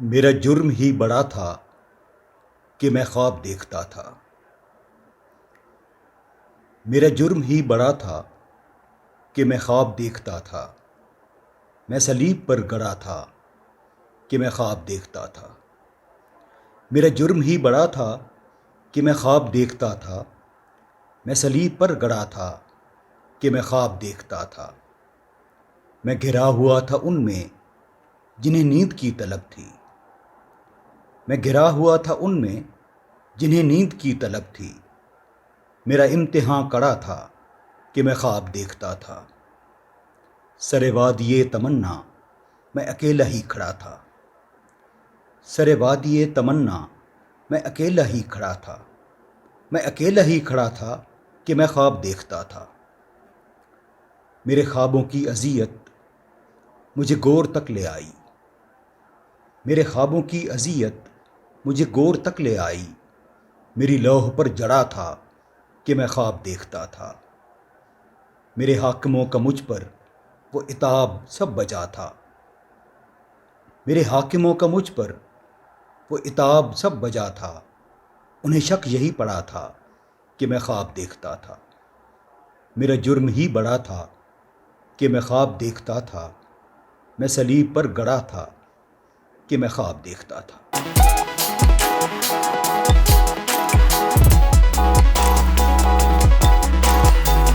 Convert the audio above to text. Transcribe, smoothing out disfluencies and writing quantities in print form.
میرا جرم ہی بڑا تھا کہ میں خواب دیکھتا تھا۔ میرا جرم ہی بڑا تھا کہ میں خواب دیکھتا تھا۔ میں صلیب پر گڑا تھا کہ میں خواب دیکھتا تھا۔ میرا جرم ہی بڑا تھا کہ میں خواب دیکھتا تھا۔ میں صلیب پر گڑا تھا کہ میں خواب دیکھتا تھا۔ میں گھرا ہوا تھا ان میں جنہیں نیند کی طلب تھی۔ میں گھرا ہوا تھا ان میں جنہیں نیند کی طلب تھی۔ میرا امتحان کڑا تھا کہ میں خواب دیکھتا تھا۔ سر وادی تمنا میں اکیلا ہی کھڑا تھا۔ سر وادی تمنا میں اکیلا ہی کھڑا تھا۔ میں اکیلا ہی کھڑا تھا کہ میں خواب دیکھتا تھا۔ میرے خوابوں کی اذیت مجھے گور تک لے آئی۔ میرے خوابوں کی اذیت مجھے گور تک لے آئی۔ میری لوح پر جڑا تھا کہ میں خواب دیکھتا تھا۔ میرے حاکموں کا مجھ پر وہ عتاب سب بجا تھا۔ میرے حاکموں کا مجھ پر وہ عتاب سب بجا تھا۔ انہیں شک یہی پڑا تھا کہ میں خواب دیکھتا تھا۔ میرا جرم ہی بڑا تھا کہ میں خواب دیکھتا تھا۔ میں صلیب پر گڑا تھا کہ میں خواب دیکھتا تھا۔